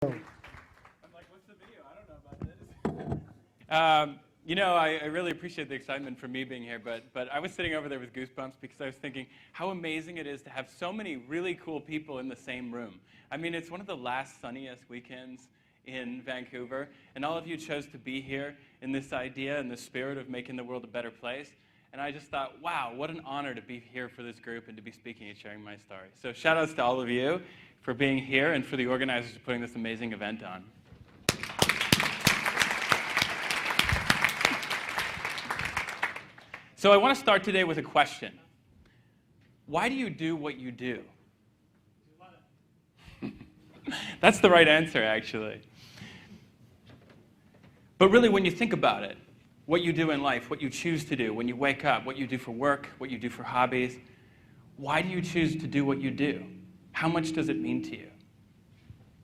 like, what's the video? I don't know about this. I really appreciate the excitement for me being here, but I was sitting over there with goosebumps because I was thinking how amazing it is to have so many really cool people in the same room. I mean, it's one of the last sunniest weekends in Vancouver, and all of you chose to be here in this idea and the spirit of making the world a better place. And I just thought, wow, what an honor to be here for this group and to be speaking and sharing my story. So shout outs to all of you for being here and for the organizers for putting this amazing event on. So I want to start today with a question. Why do you do what you do? That's the right answer, actually. But really, when you think about it, what you do in life, what you choose to do, when you wake up, what you do for work, what you do for hobbies, why do you choose to do what you do? How much does it mean to you?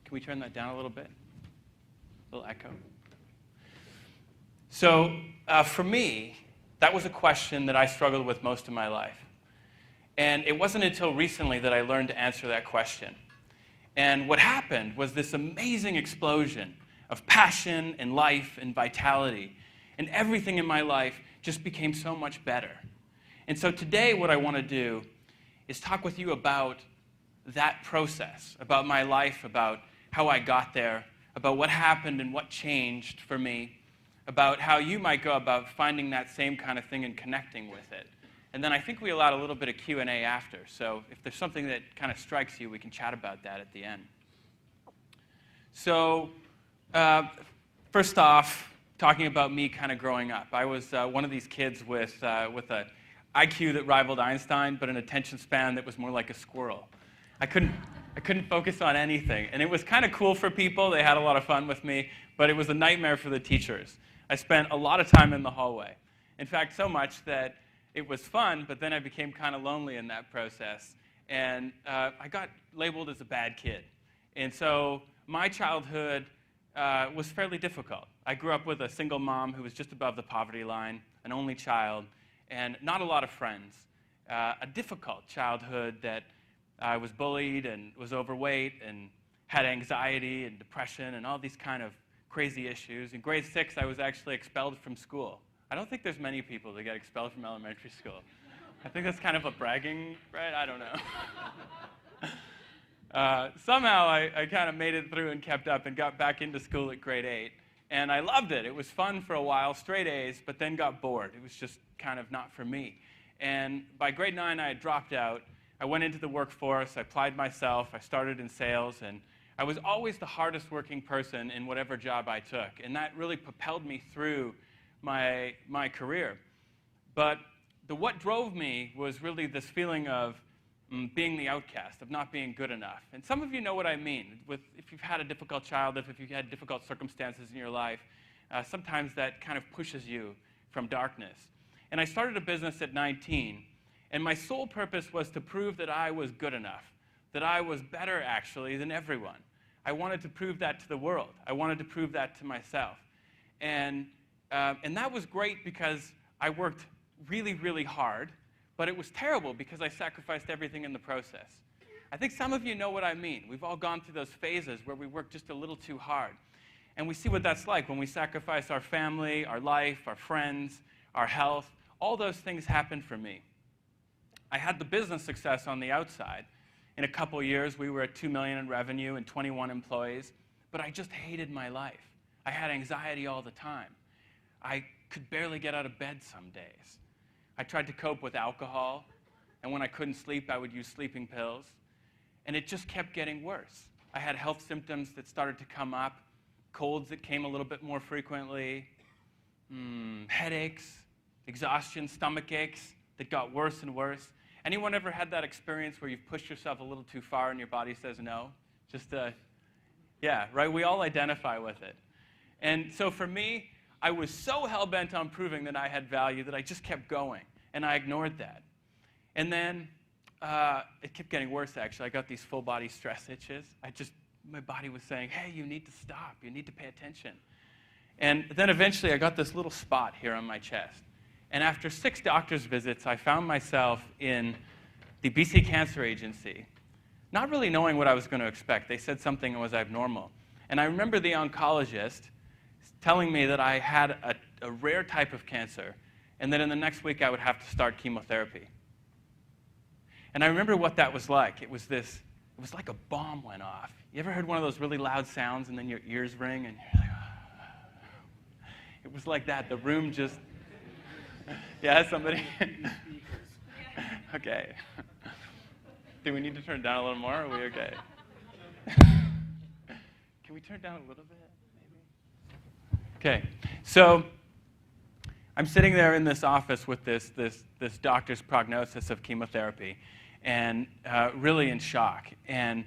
Can we turn that down a little bit? A little echo. So for me, that was a question that I struggled with most of my life. And it wasn't until recently that I learned to answer that question. And what happened was this amazing explosion of passion and life and vitality. And everything in my life just became so much better. And so today what I want to do is talk with you about that process, about my life, about how I got there, about what happened and what changed for me, about how you might go about finding that same kind of thing and connecting with it. And then I think we allowed a little bit of Q&A after. So if there's something that kind of strikes you, we can chat about that at the end. So first off, talking about me kind of growing up. I was one of these kids with an IQ that rivaled Einstein, but an attention span that was more like a squirrel. I couldn't focus on anything. And it was kind of cool for people. They had a lot of fun with me, but it was a nightmare for the teachers. I spent a lot of time in the hallway. In fact, so much that it was fun, but then I became kind of lonely in that process. And I got labeled as a bad kid. And so my childhood was fairly difficult. I grew up with a single mom who was just above the poverty line, an only child, and not a lot of friends. A difficult childhood that I was bullied and was overweight and had anxiety and depression and all these kind of crazy issues. In grade 6, I was actually expelled from school. I don't think there's many people that get expelled from elementary school. I think that's kind of a bragging, right? I don't know. Somehow I kind of made it through and kept up and got back into school at grade 8. And I loved it. It was fun for a while, straight A's, but then got bored. It was just kind of not for me. And by grade 9, I had dropped out. I went into the workforce. I applied myself. I started in sales. And I was always the hardest working person in whatever job I took. And that really propelled me through my career. But what drove me was really this feeling of being the outcast, of not being good enough. And some of you know what I mean. If you've had a difficult childhood, if you've had difficult circumstances in your life, sometimes that kind of pushes you from darkness. And I started a business at 19, and my sole purpose was to prove that I was good enough, that I was better, actually, than everyone. I wanted to prove that to the world. I wanted to prove that to myself. And that was great because I worked really, really hard, but it was terrible because I sacrificed everything in the process. I think some of you know what I mean. We've all gone through those phases where we work just a little too hard. And we see what that's like when we sacrifice our family, our life, our friends, our health. All those things happened for me. I had the business success on the outside. In a couple years, we were at $2 million in revenue and 21 employees, but I just hated my life. I had anxiety all the time. I could barely get out of bed some days. I tried to cope with alcohol, and when I couldn't sleep, I would use sleeping pills, and it just kept getting worse. I had health symptoms that started to come up, colds that came a little bit more frequently, headaches, exhaustion, stomach aches that got worse and worse. Anyone ever had that experience where you've pushed yourself a little too far and your body says no? Yeah, right? We all identify with it. And so for me, I was so hell-bent on proving that I had value that I just kept going, and I ignored that. And then it kept getting worse, actually. I got these full-body stress itches. My body was saying, hey, you need to stop. You need to pay attention. And then eventually I got this little spot here on my chest. And after 6 doctor's visits, I found myself in the BC Cancer Agency, not really knowing what I was going to expect. They said something was abnormal. And I remember the oncologist telling me that I had a rare type of cancer, and that in the next week I would have to start chemotherapy. And I remember what that was like. It was like a bomb went off. You ever heard one of those really loud sounds and then your ears ring and you're like, oh. It was like that. The room just, yeah, somebody? Okay. Do we need to turn it down a little more, or are we okay? Can we turn it down a little bit, maybe? Okay, so I'm sitting there in this office with this doctor's prognosis of chemotherapy, and really in shock. And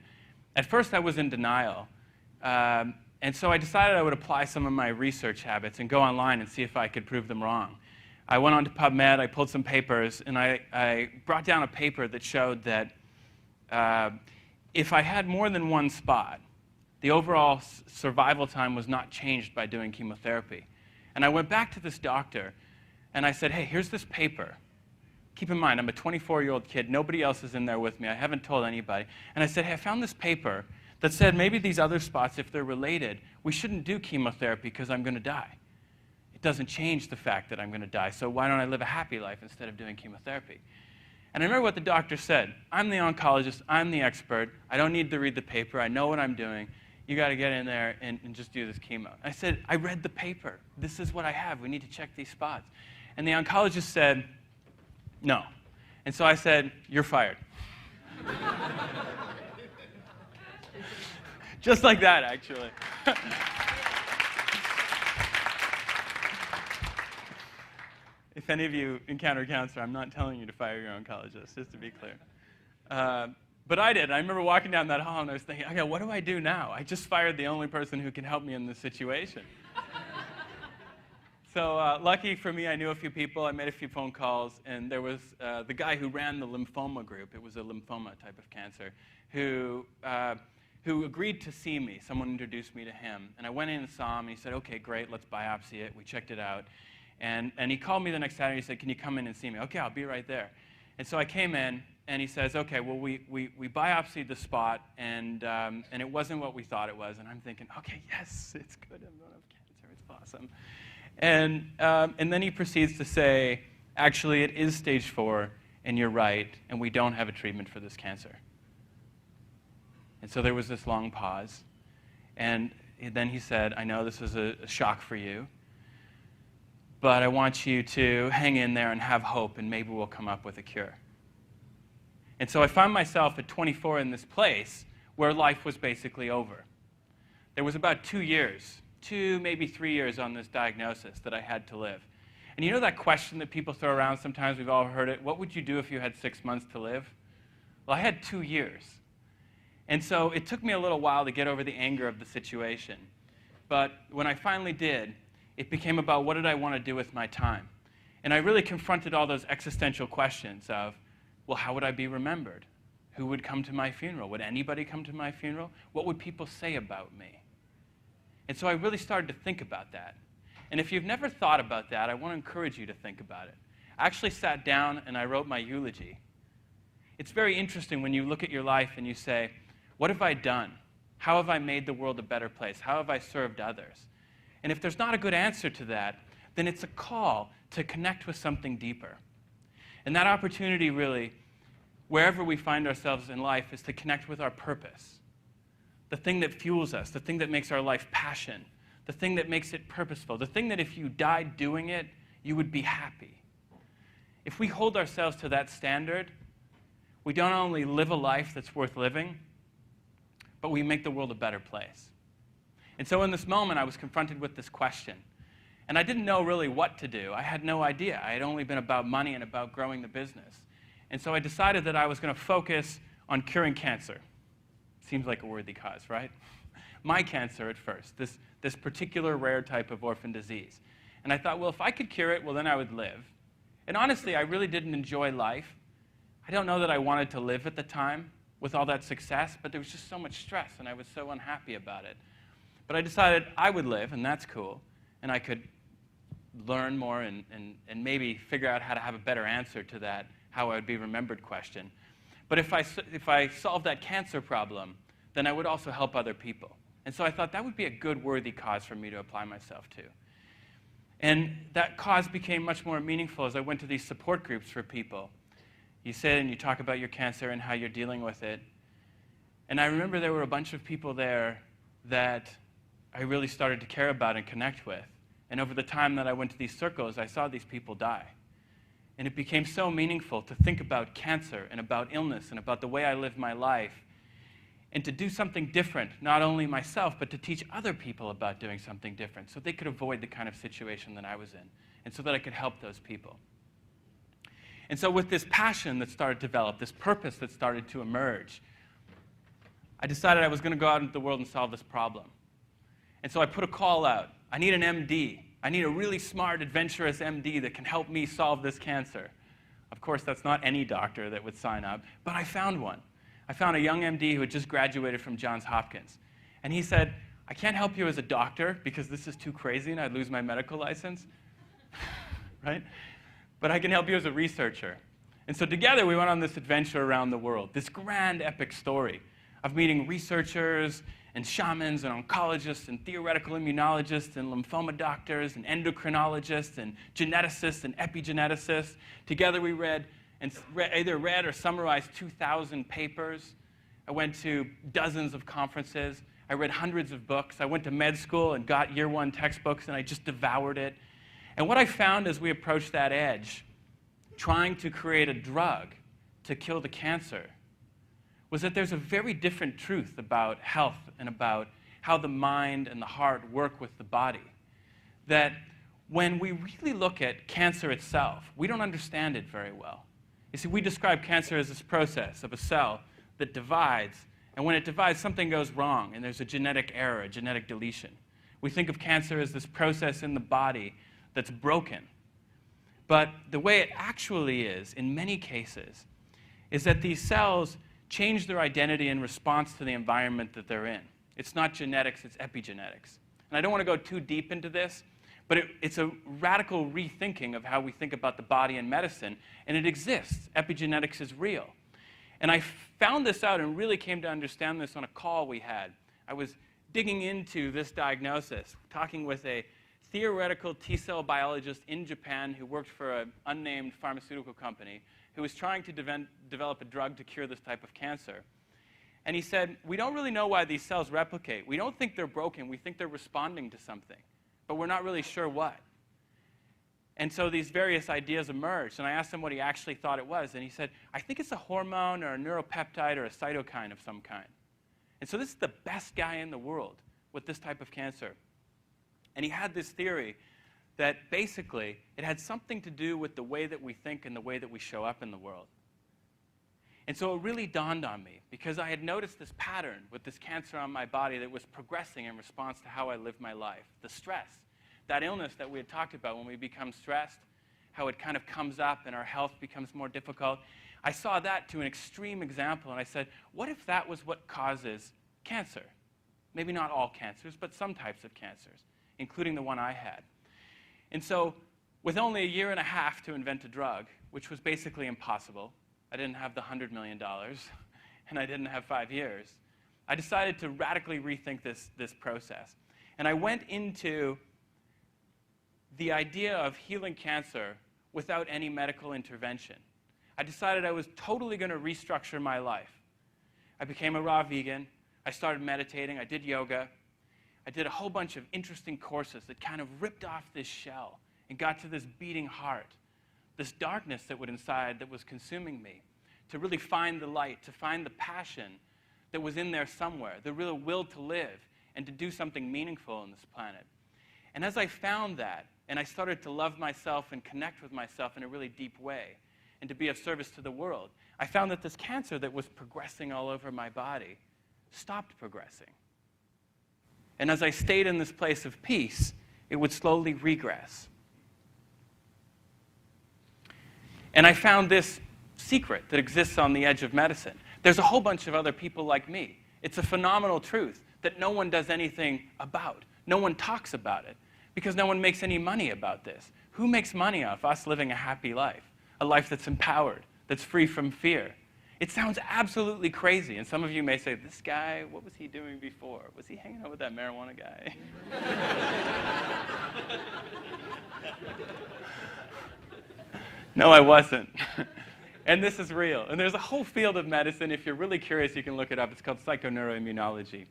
at first I was in denial. And so I decided I would apply some of my research habits and go online and see if I could prove them wrong. I went on to PubMed, I pulled some papers, and I brought down a paper that showed that if I had more than one spot, the overall survival time was not changed by doing chemotherapy. And I went back to this doctor, and I said, hey, here's this paper. Keep in mind, I'm a 24-year-old kid. Nobody else is in there with me. I haven't told anybody. And I said, hey, I found this paper that said maybe these other spots, if they're related, we shouldn't do chemotherapy because I'm going to die. It doesn't change the fact that I'm going to die, so why don't I live a happy life instead of doing chemotherapy? And I remember what the doctor said. I'm the oncologist. I'm the expert. I don't need to read the paper. I know what I'm doing. You got to get in there and just do this chemo. I said, I read the paper. This is what I have. We need to check these spots. And the oncologist said, no. And so I said, you're fired. Just like that, actually. If any of you encounter cancer, I'm not telling you to fire your oncologist, just to be clear. But I did. I remember walking down that hall and I was thinking, okay, what do I do now? I just fired the only person who can help me in this situation. So lucky for me, I knew a few people. I made a few phone calls, and there was the guy who ran the lymphoma group. It was a lymphoma type of cancer, who agreed to see me. Someone introduced me to him. And I went in and saw him, and he said, okay, great, let's biopsy it. We checked it out. And he called me the next Saturday. He said, can you come in and see me? Okay, I'll be right there. And so I came in, and he says, okay, well, we biopsied the spot, and it wasn't what we thought it was. And I'm thinking, okay, yes, it's good. I don't have cancer. It's awesome. And then he proceeds to say, actually, it is stage 4, and you're right, and we don't have a treatment for this cancer. And so there was this long pause. And then he said, I know this is a shock for you, but I want you to hang in there and have hope, and maybe we'll come up with a cure. And so I found myself at 24 in this place where life was basically over. There was about 2 years, 2, maybe 3 years on this diagnosis that I had to live. And you know that question that people throw around sometimes? We've all heard it. What would you do if you had 6 months to live? Well, I had 2 years. And so it took me a little while to get over the anger of the situation. But when I finally did, it became about what did I want to do with my time. And I really confronted all those existential questions of, well, how would I be remembered? Who would come to my funeral? Would anybody come to my funeral? What would people say about me? And so I really started to think about that. And if you've never thought about that, I want to encourage you to think about it. I actually sat down and I wrote my eulogy. It's very interesting when you look at your life and you say, what have I done? How have I made the world a better place? How have I served others? And if there's not a good answer to that, then it's a call to connect with something deeper. And that opportunity really, wherever we find ourselves in life, is to connect with our purpose. The thing that fuels us, the thing that makes our life passion, the thing that makes it purposeful, the thing that if you died doing it, you would be happy. If we hold ourselves to that standard, we don't only live a life that's worth living, but we make the world a better place. And so in this moment, I was confronted with this question. And I didn't know really what to do. I had no idea. I had only been about money and about growing the business. And so I decided that I was going to focus on curing cancer. Seems like a worthy cause, right? My cancer at first, this particular rare type of orphan disease. And I thought, well, if I could cure it, well, then I would live. And honestly, I really didn't enjoy life. I don't know that I wanted to live at the time with all that success, but there was just so much stress, and I was so unhappy about it. But I decided I would live, and that's cool, and I could learn more and maybe figure out how to have a better answer to that how I would be remembered question. But if I solved that cancer problem, then I would also help other people. And so I thought that would be a good, worthy cause for me to apply myself to. And that cause became much more meaningful as I went to these support groups for people. You sit and you talk about your cancer and how you're dealing with it. And I remember there were a bunch of people there that I really started to care about and connect with. And over the time that I went to these circles, I saw these people die. And it became so meaningful to think about cancer and about illness and about the way I live my life, and to do something different, not only myself, but to teach other people about doing something different so they could avoid the kind of situation that I was in, and so that I could help those people. And so with this passion that started to develop, this purpose that started to emerge, I decided I was going to go out into the world and solve this problem. And so I put a call out. I need an MD. I need a really smart, adventurous MD that can help me solve this cancer. Of course, that's not any doctor that would sign up, but I found one. I found a young MD who had just graduated from Johns Hopkins. And he said, I can't help you as a doctor because this is too crazy and I'd lose my medical license, right? But I can help you as a researcher. And so together we went on this adventure around the world, this grand epic story of meeting researchers and shamans and oncologists and theoretical immunologists and lymphoma doctors and endocrinologists and geneticists and epigeneticists. Together we either read or summarized 2,000 papers. I went to dozens of conferences. I read hundreds of books. I went to med school and got year one textbooks, and I just devoured it. And what I found as we approached that edge, trying to create a drug to kill the cancer, was that there's a very different truth about health and about how the mind and the heart work with the body. That when we really look at cancer itself, we don't understand it very well. You see, we describe cancer as this process of a cell that divides, and when it divides, something goes wrong, and there's a genetic error, a genetic deletion. We think of cancer as this process in the body that's broken. But the way it actually is, in many cases, is that these cells change their identity in response to the environment that they're in. It's not genetics, it's epigenetics. And I don't want to go too deep into this, but it's a radical rethinking of how we think about the body and medicine, and it exists. Epigenetics is real. And I found this out and really came to understand this on a call we had. I was digging into this diagnosis, talking with a theoretical T-cell biologist in Japan who worked for an unnamed pharmaceutical company who was trying to develop a drug to cure this type of cancer. And he said, we don't really know why these cells replicate. We don't think they're broken. We think they're responding to something, but we're not really sure what. And so these various ideas emerged, and I asked him what he actually thought it was, and he said, I think it's a hormone or a neuropeptide or a cytokine of some kind. And so this is the best guy in the world with this type of cancer. And he had this theory that basically it had something to do with the way that we think and the way that we show up in the world. And so it really dawned on me, because I had noticed this pattern with this cancer on my body that was progressing in response to how I lived my life. The stress, that illness that we had talked about when we become stressed, how it kind of comes up and our health becomes more difficult. I saw that to an extreme example, and I said, what if that was what causes cancer? Maybe not all cancers, but some types of cancers, including the one I had. And so with only a year and a half to invent a drug, which was basically impossible, I didn't have the $100 million, and I didn't have 5 years, I decided to radically rethink this process. And I went into the idea of healing cancer without any medical intervention. I decided I was totally going to restructure my life. I became a raw vegan. I started meditating. I did yoga. I did a whole bunch of interesting courses that kind of ripped off this shell and got to this beating heart, this darkness that was inside that was consuming me, to really find the light, to find the passion that was in there somewhere, the real will to live and to do something meaningful on this planet. And as I found that, and I started to love myself and connect with myself in a really deep way, and to be of service to the world, I found that this cancer that was progressing all over my body stopped progressing. And as I stayed in this place of peace, it would slowly regress. And I found this secret that exists on the edge of medicine. There's a whole bunch of other people like me. It's a phenomenal truth that no one does anything about. No one talks about it, because no one makes any money about this. Who makes money off us living a happy life? A life that's empowered, that's free from fear. It sounds absolutely crazy. And some of you may say, this guy, what was he doing before? Was he hanging out with that marijuana guy? No, I wasn't. And this is real. And there's a whole field of medicine. If you're really curious, you can look it up. It's called psychoneuroimmunology.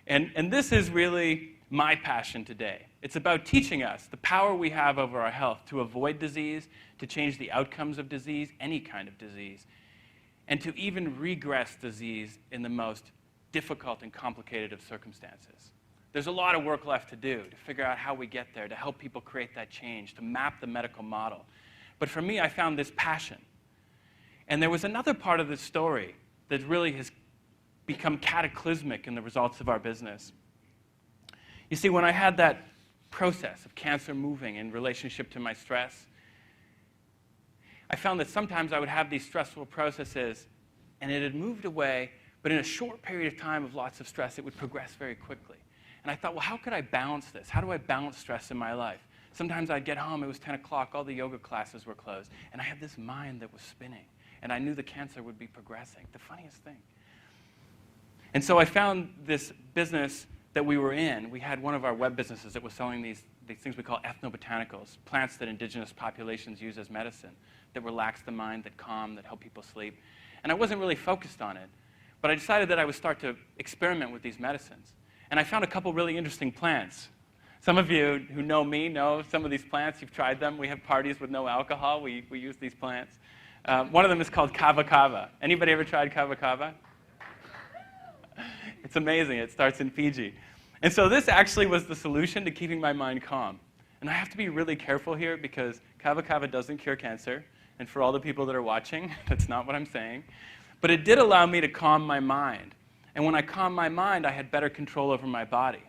And this is really my passion today. It's about teaching us the power we have over our health to avoid disease, to change the outcomes of disease, any kind of disease, and to even regress disease in the most difficult and complicated of circumstances. There's a lot of work left to do to figure out how we get there, to help people create that change, to map the medical model. But for me, I found this passion. And there was another part of this story that really has become cataclysmic in the results of our business. You see, when I had that process of cancer moving in relationship to my stress, I found that sometimes I would have these stressful processes, and it had moved away, but in a short period of time of lots of stress, it would progress very quickly. And I thought, well, how could I balance this? How do I balance stress in my life? Sometimes I'd get home, it was 10 o'clock, all the yoga classes were closed, and I had this mind that was spinning, and I knew the cancer would be progressing. The funniest thing. And so I found this business that we were in. We had one of our web businesses that was selling these things we call ethnobotanicals, plants that indigenous populations use as medicine, that relax the mind, that calm, that help people sleep. And I wasn't really focused on it, but I decided that I would start to experiment with these medicines. And I found a couple really interesting plants. Some of you who know me know some of these plants. You've tried them. We have parties with no alcohol. We use these plants. One of them is called kava kava. Anybody ever tried kava kava? It's amazing. It starts in Fiji. And so this actually was the solution to keeping my mind calm. And I have to be really careful here because kava kava doesn't cure cancer. And for all the people that are watching, that's not what I'm saying. But it did allow me to calm my mind. And when I calmed my mind, I had better control over my body.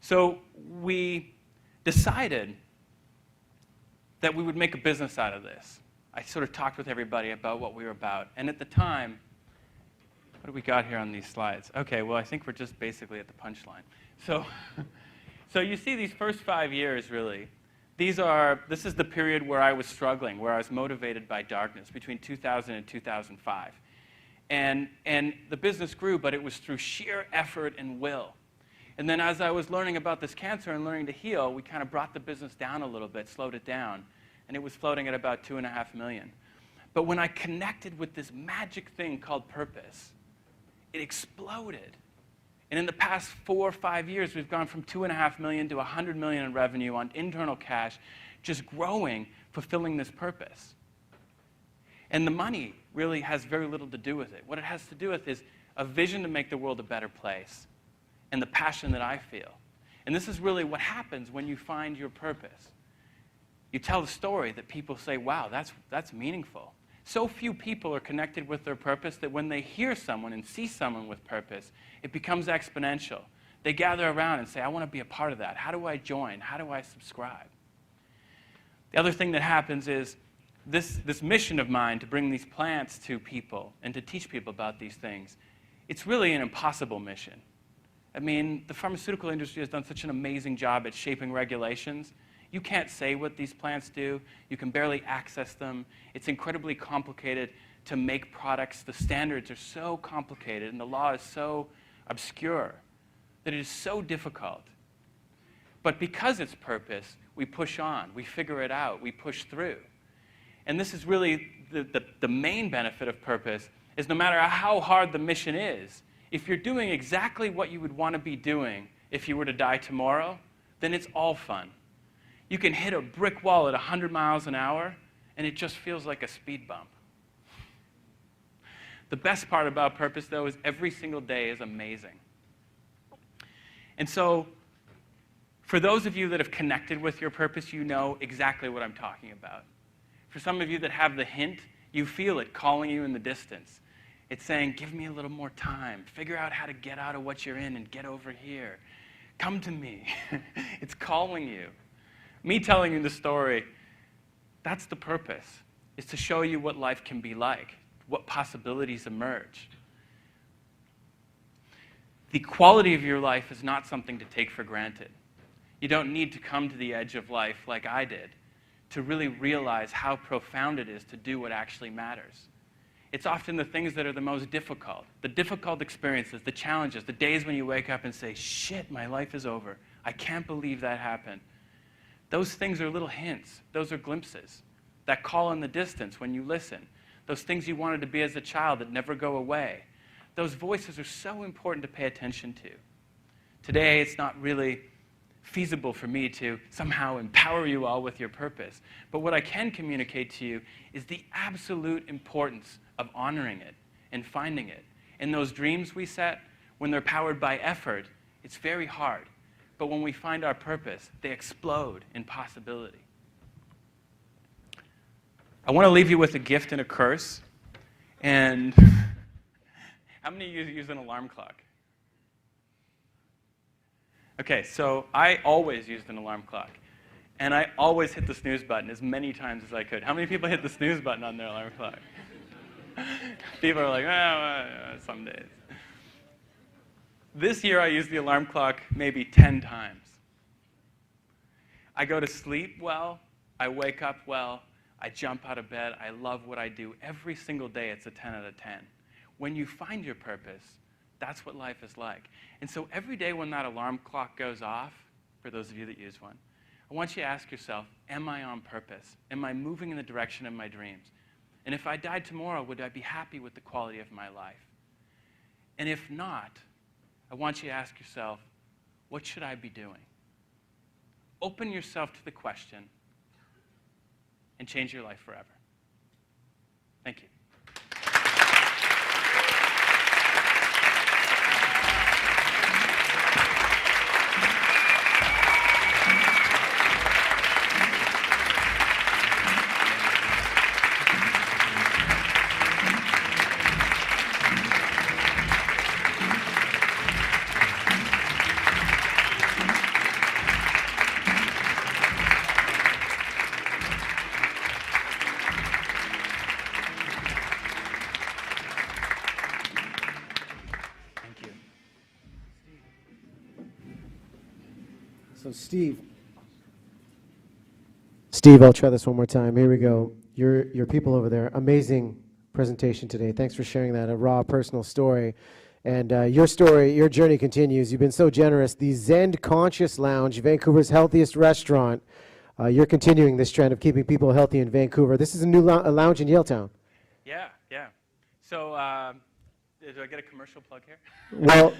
So we decided that we would make a business out of this. I sort of talked with everybody about what we were about. And at the time, what do we got here on these slides? Okay, well, I think we're just basically at the punchline. So you see these first 5 years, really. This is the period where I was struggling, where I was motivated by darkness, between 2000 and 2005. And the business grew, but it was through sheer effort and will. And then as I was learning about this cancer and learning to heal, we kind of brought the business down a little bit, slowed it down. And it was floating at about $2.5 million. But when I connected with this magic thing called purpose, it exploded. And in the past 4 or 5 years, we've gone from $2.5 million to $100 million in revenue on internal cash, just growing, fulfilling this purpose. And the money really has very little to do with it. What it has to do with is a vision to make the world a better place and the passion that I feel. And this is really what happens when you find your purpose. You tell a story that people say, wow, that's meaningful. So few people are connected with their purpose that when they hear someone and see someone with purpose, it becomes exponential. They gather around and say, I want to be a part of that. How do I join? How do I subscribe? The other thing that happens is this mission of mine to bring these plants to people and to teach people about these things, it's really an impossible mission. I mean, the pharmaceutical industry has done such an amazing job at shaping regulations. You can't say what these plants do. You can barely access them. It's incredibly complicated to make products. The standards are so complicated and the law is so obscure that it is so difficult. But because it's purpose, we push on. We figure it out. We push through. And this is really the main benefit of purpose is no matter how hard the mission is, if you're doing exactly what you would want to be doing if you were to die tomorrow, then it's all fun. You can hit a brick wall at 100 miles an hour, and it just feels like a speed bump. The best part about purpose, though, is every single day is amazing. And so, for those of you that have connected with your purpose, you know exactly what I'm talking about. For some of you that have the hint, you feel it calling you in the distance. It's saying, give me a little more time. Figure out how to get out of what you're in and get over here. Come to me. It's calling you. Me telling you the story, that's the purpose, is to show you what life can be like, what possibilities emerge. The quality of your life is not something to take for granted. You don't need to come to the edge of life like I did to really realize how profound it is to do what actually matters. It's often the things that are the most difficult, the difficult experiences, the challenges, the days when you wake up and say, shit, my life is over. I can't believe that happened. Those things are little hints. Those are glimpses. That call in the distance when you listen. Those things you wanted to be as a child that never go away. Those voices are so important to pay attention to. Today, it's not really feasible for me to somehow empower you all with your purpose. But what I can communicate to you is the absolute importance of honoring it and finding it. And those dreams we set, when they're powered by effort, it's very hard. But when we find our purpose, they explode in possibility. I want to leave you with a gift and a curse. And how many of you use an alarm clock? Okay, so I always used an alarm clock. And I always hit the snooze button as many times as I could. How many people hit the snooze button on their alarm clock? People are like, some days. This year I used the alarm clock maybe 10 times. I go to sleep well, I wake up well, I jump out of bed, I love what I do. Every single day it's a 10 out of 10. When you find your purpose, that's what life is like. And so every day when that alarm clock goes off, for those of you that use one, I want you to ask yourself, am I on purpose? Am I moving in the direction of my dreams? And if I died tomorrow, would I be happy with the quality of my life? And if not, I want you to ask yourself, what should I be doing? Open yourself to the question and change your life forever. Thank you. So Steve, I'll try this one more time. Here we go. Your people over there, amazing presentation today. Thanks for sharing that, a raw personal story. And your story, your journey continues. You've been so generous. The Zen Conscious Lounge, Vancouver's healthiest restaurant. You're continuing this trend of keeping people healthy in Vancouver. This is a new lounge in Yaletown. Yeah. So, do I get a commercial plug here? Well,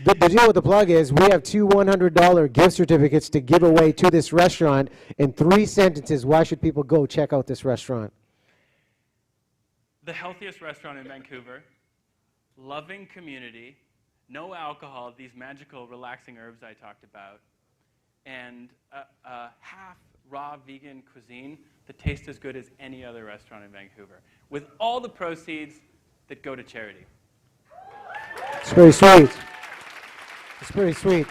the deal with the plug is we have two $100 gift certificates to give away to this restaurant. In 3 sentences, why should people go check out this restaurant? The healthiest restaurant in Vancouver, loving community, no alcohol, these magical relaxing herbs I talked about, and half raw vegan cuisine that tastes as good as any other restaurant in Vancouver, with all the proceeds that go to charity. It's very sweet. It's pretty sweet.